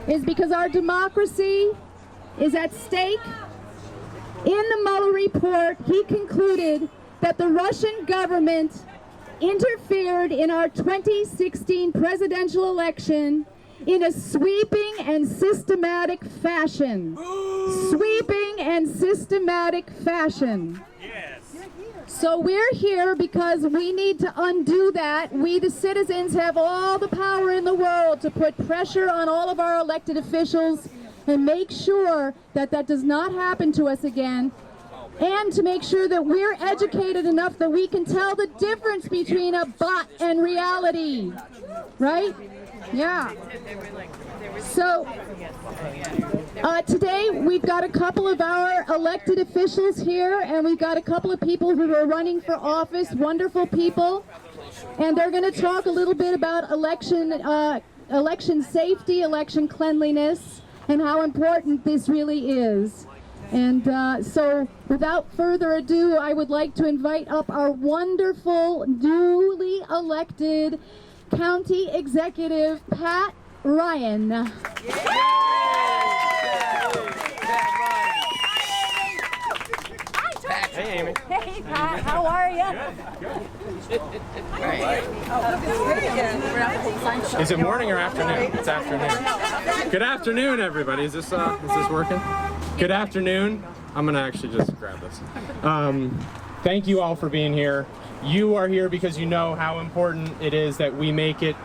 Is because our democracy is at stake. In the Mueller report, he concluded that the Russian government interfered in our 2016 presidential election in a sweeping and systematic fashion. Sweeping and systematic fashion. Yes. So we're here because we need to undo that. We, the citizens, have all the power in the world to put pressure on all of our elected officials and make sure that that does not happen to us again, and to make sure that we're educated enough that we can tell the difference between a bot and reality, right? Yeah. So today we've got a couple of our elected officials here, and we've got a couple of people who are running for office, wonderful people, and they're going to talk a little bit about election safety, election cleanliness, and how important this really is. And so without further ado, I would like to invite up our wonderful, newly elected County Executive, Pat Ryan. Hey, Amy. Hey, Pat. How are you? Good. Is it morning or afternoon? It's afternoon. Good afternoon, everybody. Is this working? Good afternoon. I'm gonna actually just grab this. Thank you all for being here. You are here because you know how important it is that we make it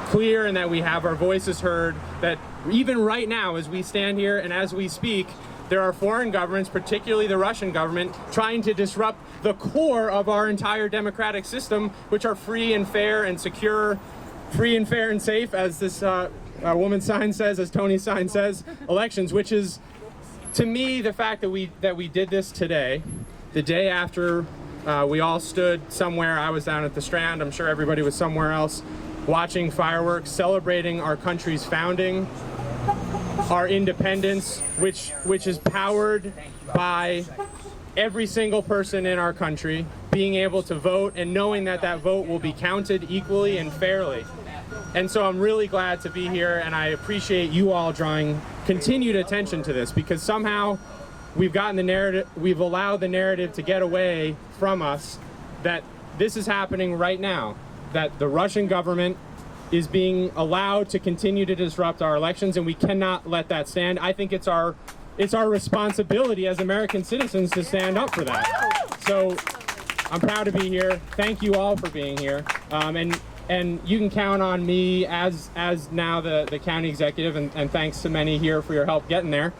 clear and that we have our voices heard, that even right now as we stand here and as we speak, there are foreign governments, particularly the Russian government, trying to disrupt the core of our entire democratic system, which are free and fair and secure, free and fair and safe, as this woman's sign says, as Tony's sign says, elections, which is, to me, the fact that we did this today, the day after we all stood somewhere. I was down at the Strand, I'm sure everybody was somewhere else, watching fireworks, celebrating our country's founding, our independence, which is powered by every single person in our country being able to vote and knowing that that vote will be counted equally and fairly. And so I'm really glad to be here, and I appreciate you all drawing continued attention to this, because somehow we've gotten the narrative, we've allowed the narrative to get away from us that this is happening right now, that the Russian government is being allowed to continue to disrupt our elections, and we cannot let that stand. I think it's our responsibility as American citizens to stand up for that. So I'm proud to be here. Thank you all for being here. And you can count on me as now the county executive, and thanks to many here for your help getting there.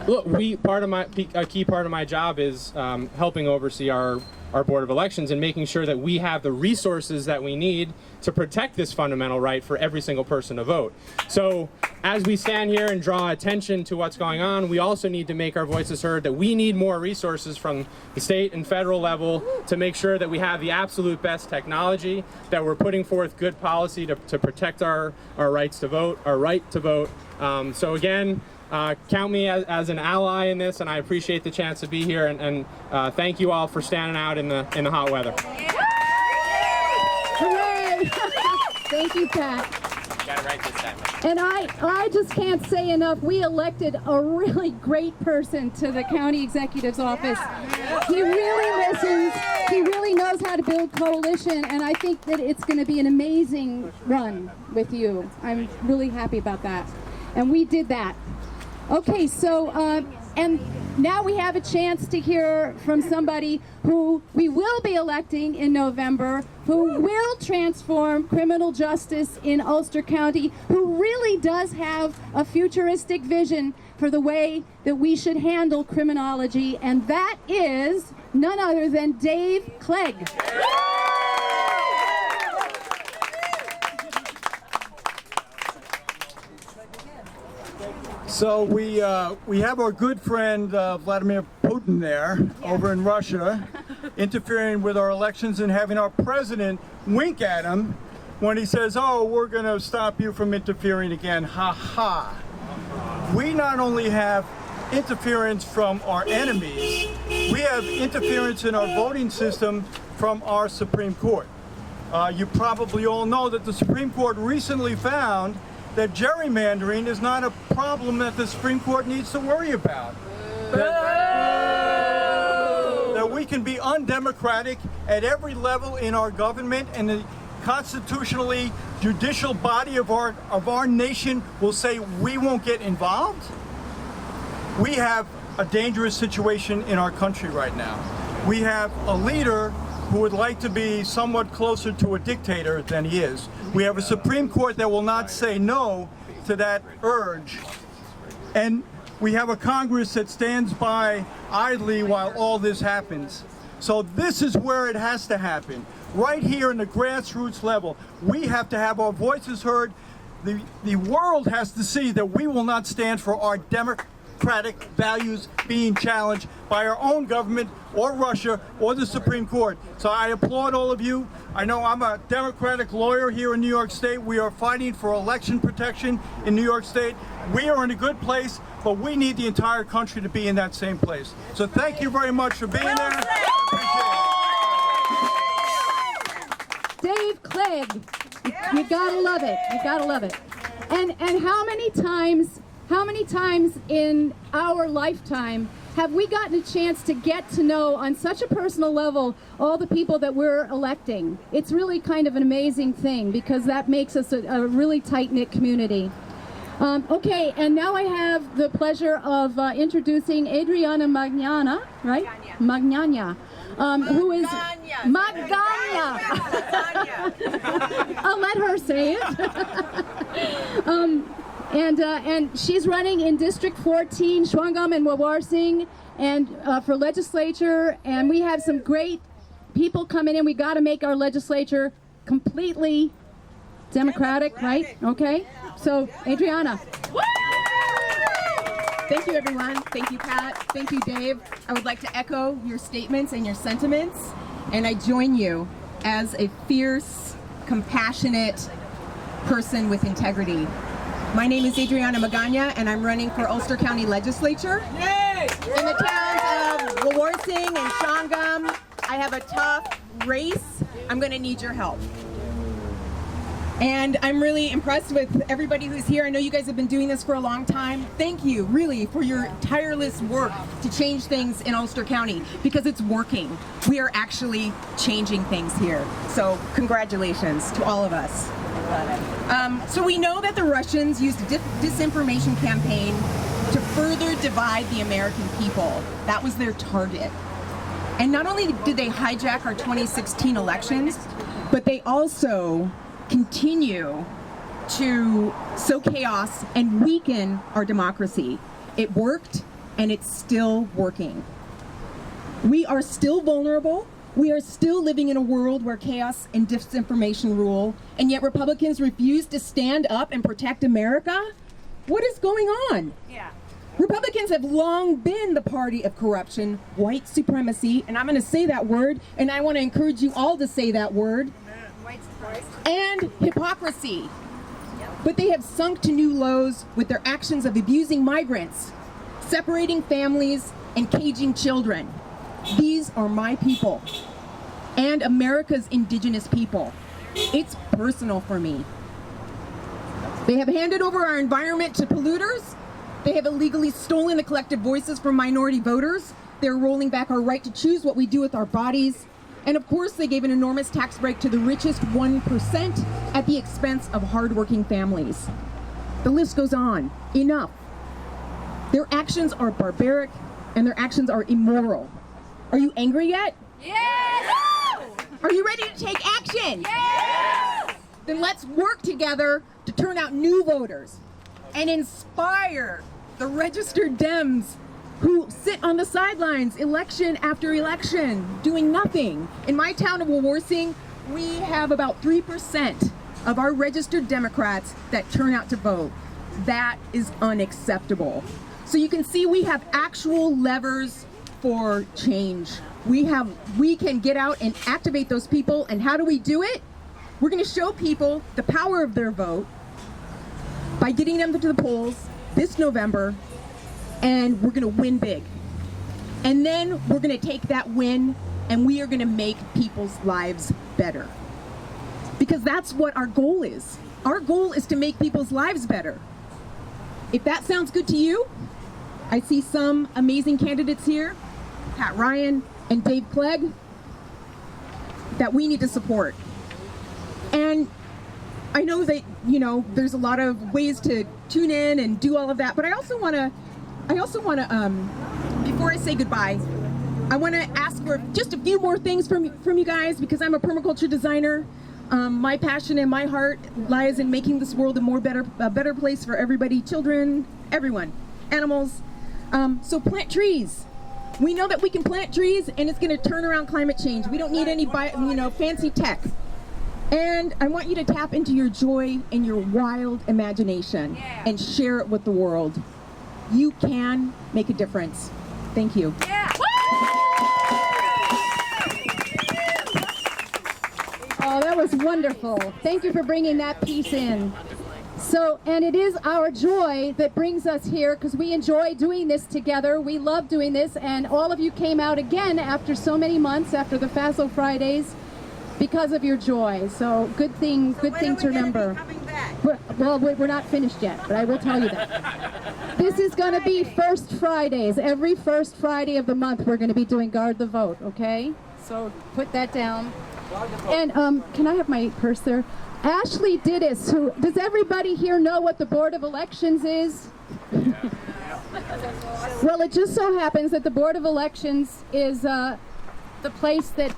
Look, a key part of my job is helping oversee our Board of Elections and making sure that we have the resources that we need to protect this fundamental right for every single person to vote. So as we stand here and draw attention to what's going on, we also need to make our voices heard that we need more resources from the state and federal level to make sure that we have the absolute best technology, that we're putting forth good policy to protect our rights to vote, our right to vote. So again, count me as an ally in this, and I appreciate the chance to be here, and thank you all for standing out in the hot weather. Hooray! Thank you, Pat. Got it right this time. And I just can't say enough. We elected a really great person to the county executive's office. He really listens. He really knows how to build coalition, and I think that it's going to be an amazing run with you. I'm really happy about that. And we did that. Okay, so, and now we have a chance to hear from somebody who we will be electing in November, who will transform criminal justice in Ulster County, who really does have a futuristic vision for the way that we should handle criminology, and that is none other than Dave Clegg. So we have our good friend Vladimir Putin there over in Russia interfering with our elections and having our president wink at him when he says, oh, we're going to stop you from interfering again. Ha ha. We not only have interference from our enemies, we have interference in our voting system from our Supreme Court. You probably all know that the Supreme Court recently found that gerrymandering is not a problem that the Supreme Court needs to worry about. That we can be undemocratic at every level in our government, and the constitutionally judicial body of our nation will say we won't get involved. We have a dangerous situation in our country right now. We have a leader who would like to be somewhat closer to a dictator than he is. We have a Supreme Court that will not say no to that urge. And we have a Congress that stands by idly while all this happens. So this is where it has to happen. Right here in the grassroots level, we have to have our voices heard. The world has to see that we will not stand for our democratic values being challenged by our own government or Russia or the Supreme Court. So I applaud all of you. I know I'm a Democratic lawyer here in New York State. We are fighting for election protection in New York State. We are in a good place, but we need the entire country to be in that same place. So thank you very much for being there. Dave Clegg, you gotta love it. You gotta love it. And how many times in our lifetime have we gotten a chance to get to know on such a personal level all the people that we're electing? It's really kind of an amazing thing, because that makes us a really tight-knit community. Okay, and now I have the pleasure of introducing Adriana Magaña, right? Magaña. Who is Magaña. I'll let her say it. And she's running in District 14, Shwangam and Wawarsing, and for legislature. And we have some great people coming in. We got to make our legislature completely democratic, right? Okay. So, Adriana. Thank you, everyone. Thank you, Pat. Thank you, Dave. I would like to echo your statements and your sentiments, and I join you as a fierce, compassionate person with integrity. My name is Adriana Magaña, and I'm running for Ulster County Legislature. Yay! In the towns of Wawarsing and Shwangam. I have a tough race. I'm going to need your help. And I'm really impressed with everybody who's here. I know you guys have been doing this for a long time. Thank you, really, for your tireless work to change things in Ulster County, because it's working. We are actually changing things here. So congratulations to all of us. So we know that the Russians used a disinformation campaign to further divide the American people. That was their target. And not only did they hijack our 2016 elections, but they also continue to sow chaos and weaken our democracy. It worked, and it's still working. We are still vulnerable. We are still living in a world where chaos and disinformation rule, and yet Republicans refuse to stand up and protect America? What is going on? Yeah. Republicans have long been the party of corruption, white supremacy, and I'm going to say that word, and I want to encourage you all to say that word, and hypocrisy. But they have sunk to new lows with their actions of abusing migrants, separating families, and caging children. These are my people, and America's indigenous people. It's personal for me. They have handed over our environment to polluters. They have illegally stolen the collective voices from minority voters. They're rolling back our right to choose what we do with our bodies. And of course, they gave an enormous tax break to the richest 1% at the expense of hardworking families. The list goes on. Enough. Their actions are barbaric and their actions are immoral. Are you angry yet? Yes! Are you ready to take action? Yes! Then let's work together to turn out new voters and inspire the registered Dems who sit on the sidelines election after election doing nothing. In my town of Wawarsing, we have about 3% of our registered Democrats that turn out to vote. That is unacceptable. So you can see we have actual levers for change. We can get out and activate those people. And how do we do it? We're going to show people the power of their vote by getting them to the polls this November, and we're going to win big. And then we're going to take that win and we are going to make people's lives better. Because that's what our goal is. Our goal is to make people's lives better. If that sounds good to you, I see some amazing candidates here, Pat Ryan and Dave Clegg, that we need to support. And I know that, there's a lot of ways to tune in and do all of that, but I also want to, before I say goodbye, I want to ask for just a few more things from you guys, because I'm a permaculture designer. My passion and my heart lies in making this world a better place for everybody, children, everyone, animals. So plant trees. We know that we can plant trees and it's going to turn around climate change. We don't need any fancy tech. And I want you to tap into your joy and your wild imagination and share it with the world. You can make a difference. Thank you. Yeah. Oh, that was wonderful. Thank you for bringing that piece in. So, and it is our joy that brings us here, because we enjoy doing this together. We love doing this, and all of you came out again after so many months, after the FASO Fridays, because of your joy. So good thing to remember. We're not finished yet, but I will tell you that. This is going to be First Fridays. Every first Friday of the month we're going to be doing Guard the Vote, okay? So put that down. And can I have my purse there? Ashley Dittis, does everybody here know what the Board of Elections is? Well, it just so happens that the Board of Elections is the place that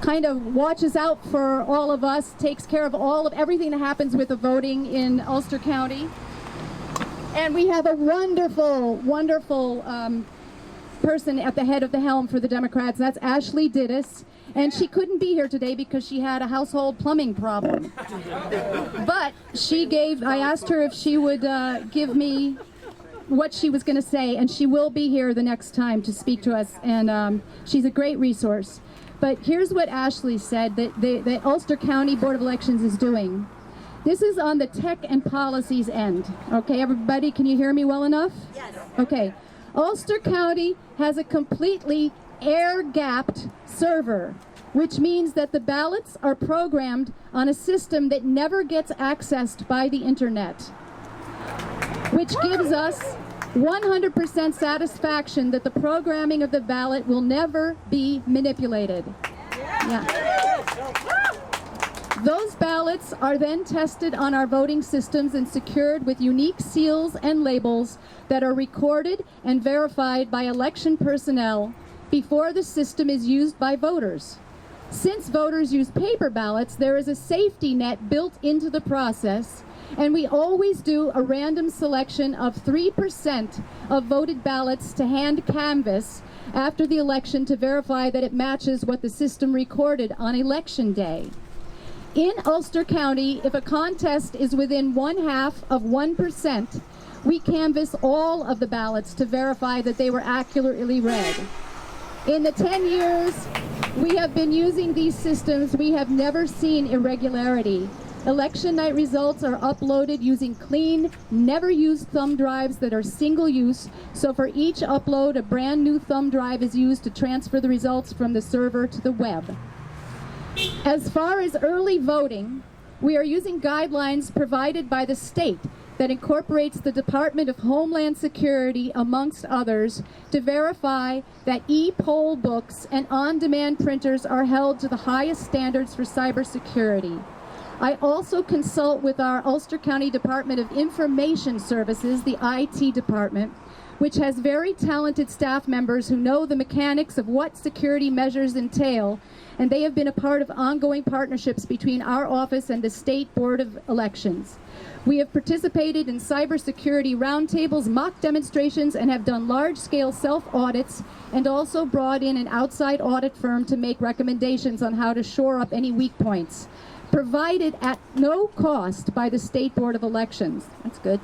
kind of watches out for all of us, takes care of everything that happens with the voting in Ulster County. And we have a wonderful, wonderful person at the head of the helm for the Democrats. That's Ashley Dittis. And she couldn't be here today because she had a household plumbing problem. But I asked her if she would give me what she was going to say, and she will be here the next time to speak to us. And she's a great resource. But here's what Ashley said that the Ulster County Board of Elections is doing. This is on the tech and policies end. Okay, everybody, can you hear me well enough? Yes. Okay. Ulster County has a completely air-gapped server, which means that the ballots are programmed on a system that never gets accessed by the internet, which gives us 100% satisfaction that the programming of the ballot will never be manipulated. Yeah. Those ballots are then tested on our voting systems and secured with unique seals and labels that are recorded and verified by election personnel before the system is used by voters. Since voters use paper ballots, there is a safety net built into the process, and we always do a random selection of 3% of voted ballots to hand canvass after the election to verify that it matches what the system recorded on election day. In Ulster County, if a contest is within 0.5%, we canvass all of the ballots to verify that they were accurately read. In the 10 years we have been using these systems, we have never seen irregularity. Election night results are uploaded using clean, never used thumb drives that are single use, so for each upload a brand new thumb drive is used to transfer the results from the server to the web. As far as early voting, we are using guidelines provided by the state that incorporates the Department of Homeland Security, amongst others, to verify that e-poll books and on-demand printers are held to the highest standards for cybersecurity. I also consult with our Ulster County Department of Information Services, the IT department, which has very talented staff members who know the mechanics of what security measures entail, and they have been a part of ongoing partnerships between our office and the State Board of Elections. We have participated in cybersecurity roundtables, mock demonstrations, and have done large-scale self-audits, and also brought in an outside audit firm to make recommendations on how to shore up any weak points, provided at no cost by the State Board of Elections. That's good.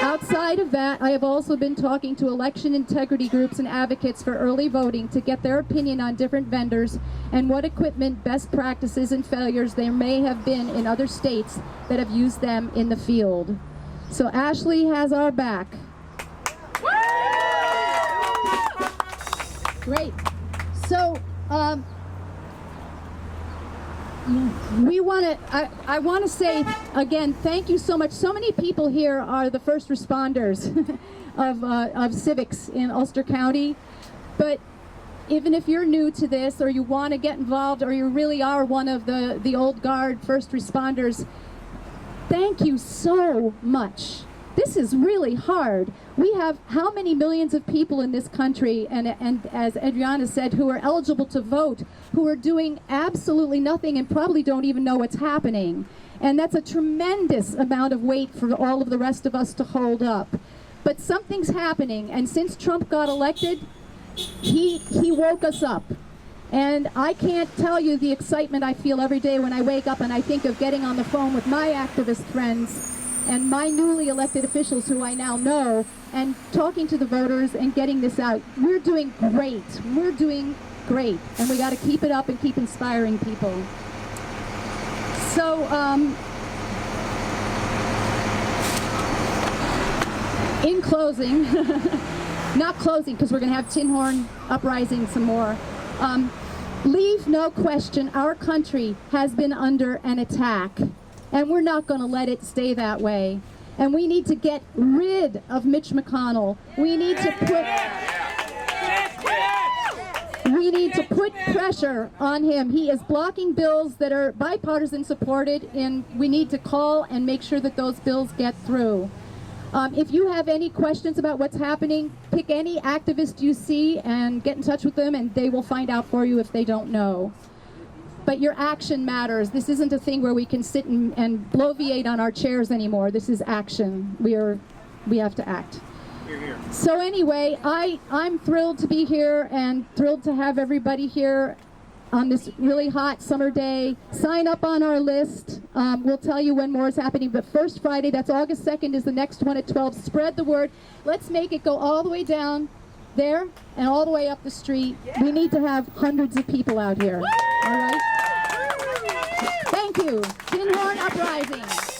Outside of that, I have also been talking to election integrity groups and advocates for early voting to get their opinion on different vendors and what equipment, best practices, and failures there may have been in other states that have used them in the field. So Ashley has our back. Great. So, I want to say again, thank you so much. So many people here are the first responders of civics in Ulster County. But even if you're new to this, or you want to get involved, or you really are one of the old guard first responders, thank you so much. This is really hard. We have how many millions of people in this country, and as Adriana said, who are eligible to vote, who are doing absolutely nothing and probably don't even know what's happening. And that's a tremendous amount of weight for all of the rest of us to hold up. But something's happening, and since Trump got elected, he woke us up. And I can't tell you the excitement I feel every day when I wake up and I think of getting on the phone with my activist friends and my newly elected officials who I now know, and talking to the voters and getting this out. We're doing great. We're doing great. And we got to keep it up and keep inspiring people. So, in closing, not closing because we're going to have Tin Horn Uprising some more. Leave no question, our country has been under an attack. And we're not going to let it stay that way. And we need to get rid of Mitch McConnell. We need to put pressure on him. He is blocking bills that are bipartisan supported, and we need to call and make sure that those bills get through. If you have any questions about what's happening, pick any activist you see and get in touch with them, and they will find out for you if they don't know. But your action matters. This isn't a thing where we can sit and bloviate on our chairs anymore. This is action. We have to act. Here. So anyway, I'm thrilled to be here and thrilled to have everybody here on this really hot summer day. Sign up on our list. We'll tell you when more is happening. But first Friday, that's August 2nd, is the next one at 12. Spread the word. Let's make it go all the way down there and all the way up the street. We need to have hundreds of people out here. All right? Thank you. Tin Horn Uprising.